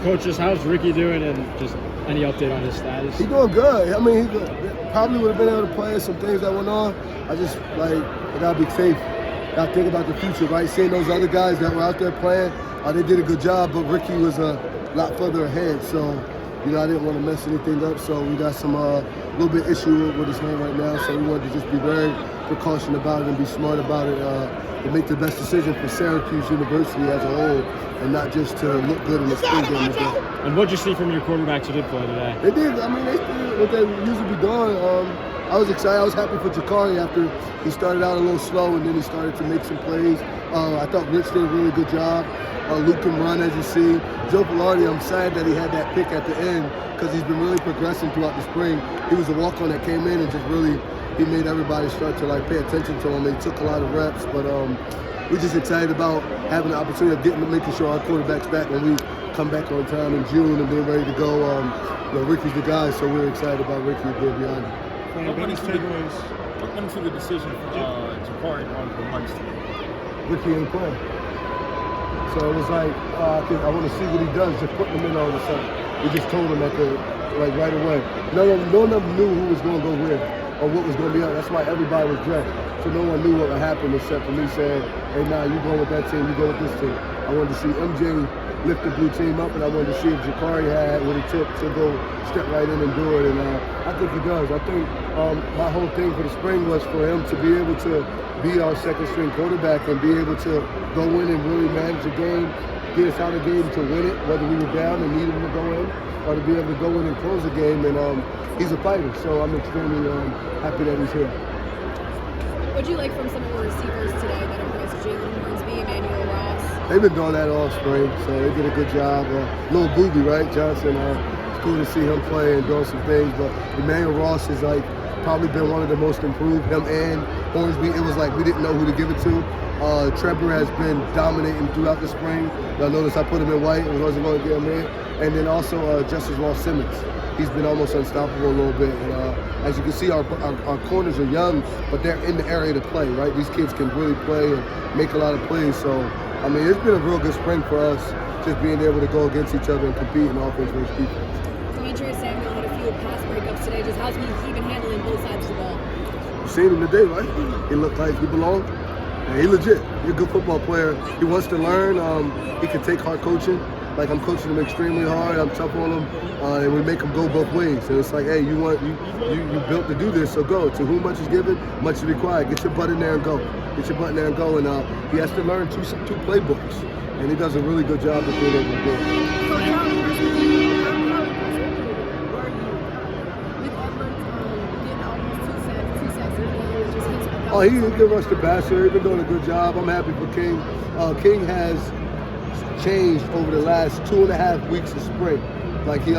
Coach, just how's Ricky doing, and just any update on his status? He's doing good. I mean, he probably would have been able to play some things that went on. I just, I got to be safe. Got to think about the future, right? Seeing those other guys that were out there playing, they did a good job, but Ricky was a lot further ahead. So, I didn't want to mess anything up. So we got some little bit issue with his hand right now. So we wanted to just be very precautioned about it and be smart about it to make the best decision for Syracuse University as a whole, and not just to look good in the spring game as well. And what'd you see from your quarterbacks who did play today? They did. I mean, they did what they usually be doing. I was excited. I was happy for Jakari after he started out a little slow and then he started to make some plays. I thought Rich did a really good job. Luke can run, as you see. Joe Pilardi, I'm sad that he had that pick at the end because he's been really progressing throughout the spring. He was a walk-on that came in and just really, he made everybody start to pay attention to him. He took a lot of reps, but we're just excited about having the opportunity of making sure our quarterback's back when we come back on time in June and being ready to go. Ricky's the guy, so we're excited about Ricky and being beyond him. What went into the decision for Jakari on the months today? Ricky ain't playing. So it was I want to see what he does, just putting him in all of a sudden. We just told him right away. None of them knew who was going to go where or what was going to be on. That's why everybody was dressed. So no one knew what would happen except for me saying, hey, you go with that team, you go with this team. I wanted to see MJ lift the blue team up, and I wanted to see if Jakari had what it took to go step right in and do it. And I think he does. I think my whole thing for the spring was for him to be able to be our second string quarterback and be able to go in and really manage the game, get us out of the game to win it, whether we were down and needed him to go in, or to be able to go in and close the game. And he's a fighter, so I'm extremely happy that he's here. What do you like from some of the receivers today that impressed Jalen Hornsby, Emmanuel Ross? They've been doing that all spring, so they did a good job. Little Booby, right, Johnson? It's cool to see him play and doing some things, but Emmanuel Ross is probably been one of the most improved, him and Hornsby. It was we didn't know who to give it to. Trevor has been dominating throughout the spring. Y'all notice I put him in white and wasn't going to get him in. And then also Justice Ross Simmons. He's been almost unstoppable a little bit. And as you can see, our corners are young, but they're in the area to play, right? These kids can really play and make a lot of plays. So, I mean, it's been a real good spring for us, just being able to go against each other and compete in offense versus defense. Demetrius Samuel had a few pass breakups today. Just how's he been handling both sides of the ball? You seen him today, right? He looked like he belonged. And he legit. He's a good football player. He wants to learn. He can take hard coaching. I'm coaching him extremely hard. I'm tough on him, and we make him go both ways. And it's hey, you built to do this, so go. To whom much is given, much is required. Get your butt in there and go. Get your butt in there and go. And he has to learn two playbooks, and he does a really good job of being able to do it. Oh, he can rush the passer. He's been doing a good job. I'm happy for King. King has changed over the last 2.5 weeks of spring. He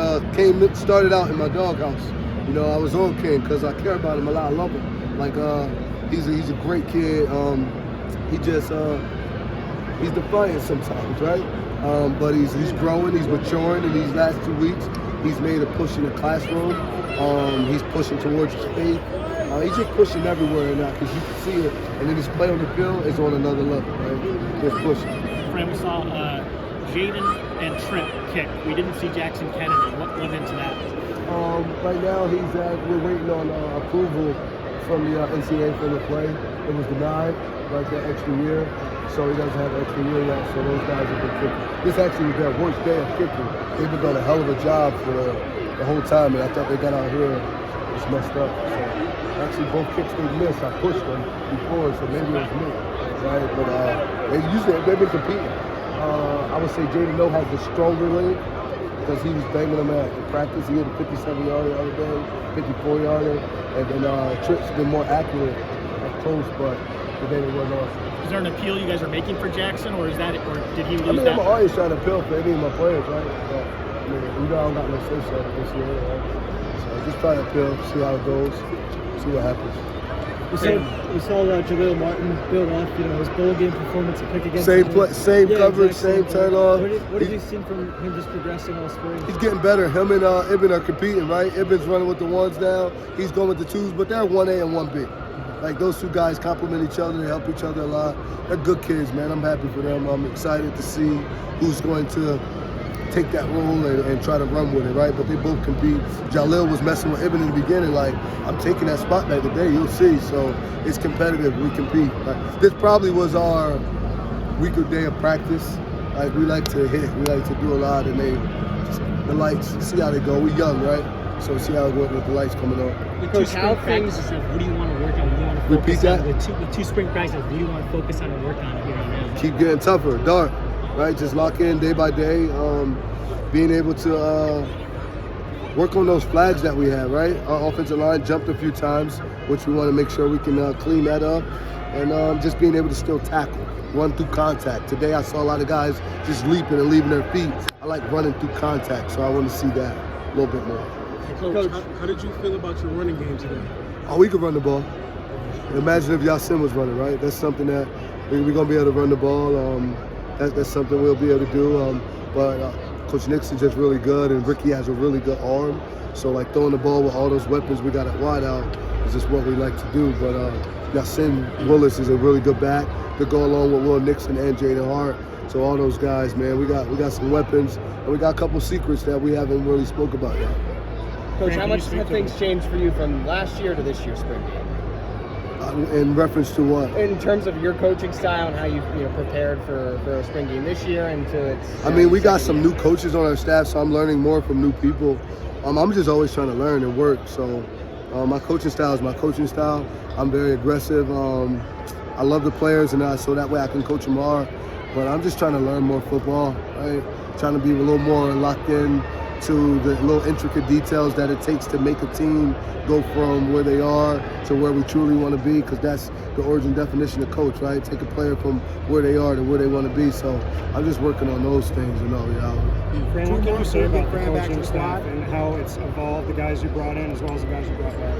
started out in my doghouse. I was on King because I care about him a lot. I love him. He's a great kid. He's defiant sometimes, right? But he's growing. He's maturing in these last 2 weeks. He's made a push in the classroom. He's pushing towards his faith. He's just pushing everywhere now because you can see it. And then his play on the field is on another level, right? Just pushing. Fran, we saw Jaden and Trent kick. We didn't see Jackson Kennedy. What went into that? Right now, we're waiting on approval from the NCAA for the play. It was denied, that extra year. So he doesn't have an extra year yet. So those guys have been kicking. This actually was their worst day of kicking. They've been doing a hell of a job for the whole time, and I thought they got out here just messed up. So actually, both kicks they missed, I pushed them before, so maybe it was me, right? But they've been competing. I would say Jaden Noe has the stronger leg because he was banging them at practice. He hit a 57-yarder the other day, 54-yarder, and then Tripp's been more accurate up close, but today they wasn't awesome. Is there an appeal you guys are making for Jackson, or did he lose that? I'm always trying to appeal for any of my players, right? But, I don't got no say-so this year, right? So just try to appeal, see how it goes. See what happens. We saw Jaleel Martin build off, his bowl game performance, a pick against same coverage, exactly. same turnoff. What have you seen from him just progressing all spring? He's getting better. Him and Ibn are competing, right? Ibn's running with the ones now. He's going with the twos, but they're 1A and 1B. Those two guys complement each other. They help each other a lot. They're good kids, man. I'm happy for them. I'm excited to see who's going to take that role and try to run with it, right? But they both compete. Jalil was messing with Ibn in the beginning, like, I'm taking that spot back today, you'll see. So it's competitive, we compete. Like, this probably was our weaker day of practice. Like, we like to hit, we like to do a lot, and the lights, see how they go. We young, right? So see how it goes with the lights coming on. With two spring practices, what do you want to work on? What do you want to focus Repeat that? on? With two spring practices, what do you want to focus on and work on here and now? Keep getting tougher, dark, right? Just lock in day by day. Being able to work on those flags that we have, right? Our offensive line jumped a few times, which we want to make sure we can clean that up. And just being able to still tackle, run through contact. Today I saw a lot of guys just leaping and leaving their feet. I like running through contact, so I want to see that a little bit more. Coach, how did you feel about your running game today? Oh, we could run the ball. Imagine if Yasin was running, right? That's something that we're going to be able to run the ball. That's something we'll be able to do. But Coach Nixon's just really good, and Ricky has a really good arm. So, like, throwing the ball with all those weapons we got at wide out is just what we like to do. But Yasin Willis is a really good back to go along with Will Nixon and Jaden Hart. So all those guys, man, we got some weapons, and we got a couple secrets that we haven't really spoke about yet. Coach, how much have things changed for you from last year to this year's spring game? In reference to what? In terms of your coaching style and how you prepared for a spring game this year and to its. I mean, we got some new coaches on our staff, so I'm learning more from new people. I'm just always trying to learn and work. So my coaching style is my coaching style. I'm very aggressive. I love the players, and so that way I can coach them hard. But I'm just trying to learn more football, right? Trying to be a little more locked in to the little intricate details that it takes to make a team go from where they are to where we truly want to be, because that's the origin definition of coach, right? Take a player from where they are to where they want to be. So I'm just working on those things in all reality. Fran, what can you say about the coaching staff and how it's evolved, the guys you brought in as well as the guys you brought back?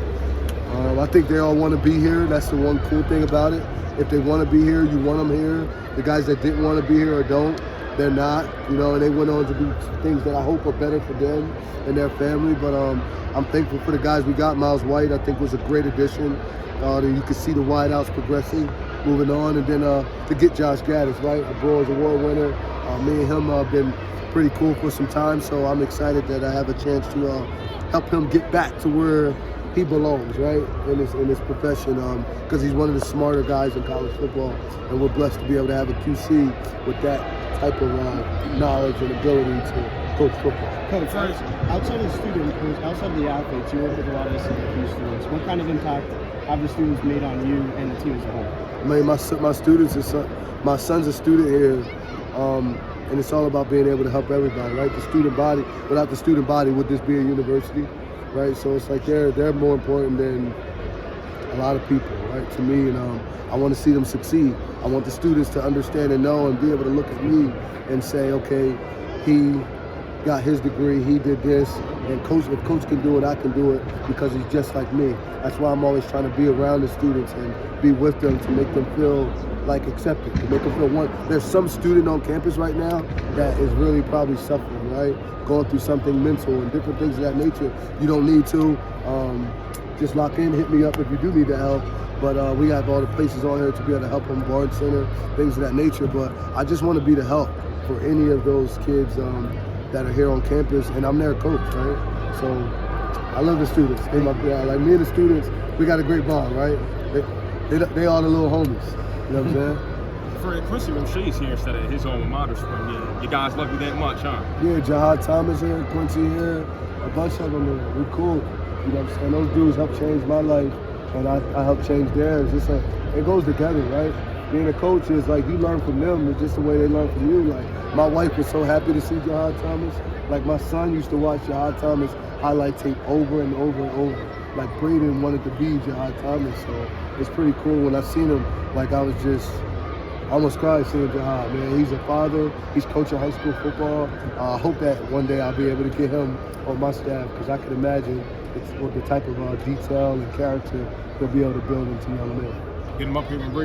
I think they all want to be here. That's the one cool thing about it. If they want to be here, you want them here. The guys that didn't want to be here or don't, they're not, and they went on to do things that I hope are better for them and their family. But I'm thankful for the guys we got. Miles White, I think, was a great addition. You can see the wideouts progressing, moving on. And then to get Josh Gaddis, right, a Brewers Award winner. Me and him have been pretty cool for some time, so I'm excited that I have a chance to help him get back to where he belongs, right, in his profession, because he's one of the smarter guys in college football, and we're blessed to be able to have a QC with that type of knowledge and ability to coach football. Coach, outside of the athletes, you work with a lot of Syracuse students. What kind of impact have the students made on you and the team as a whole? I mean, my students, my son's a student here, and it's all about being able to help everybody, right? The student body, without the student body, would this be a university? Right, so it's like they're more important than a lot of people, right, to me, and I want to see them succeed. I want the students to understand and know and be able to look at me and say, okay, he got his degree, he did this, and if coach can do it, I can do it because he's just like me. That's why I'm always trying to be around the students and be with them to make them feel like accepted, to make them feel one. There's some student on campus right now that is really probably suffering, right? Going through something mental and different things of that nature. You don't need to. Just lock in, hit me up if you do need the help. But we have all the places on here to be able to help them, Bard Center, things of that nature. But I just want to be the help for any of those kids that are here on campus, and I'm their coach, right? So I love the students. Like me and the students, we got a great bond, right? They are the little homies, you know what I'm saying? For Quincy Roche's here instead of his alma mater spring game. You guys love you that much, huh? Yeah, Jahad Thomas here, Quincy here, a bunch of them here. We cool. You know what I'm saying? Those dudes helped change my life, and I helped change theirs. It goes together, right? Being a coach is like you learn from them. It's just the way they learn from you. Like my wife was so happy to see Jahad Thomas. Like my son used to watch Jahad Thomas highlight tape over and over and over. Like Braden wanted to be Jahad Thomas, so it's pretty cool. When I seen him, like I almost cried seeing Jahad, man. He's a father. He's coaching high school football. I hope that one day I'll be able to get him on my staff, because I can imagine what the type of detail and character he'll be able to build into young men. Get him up here and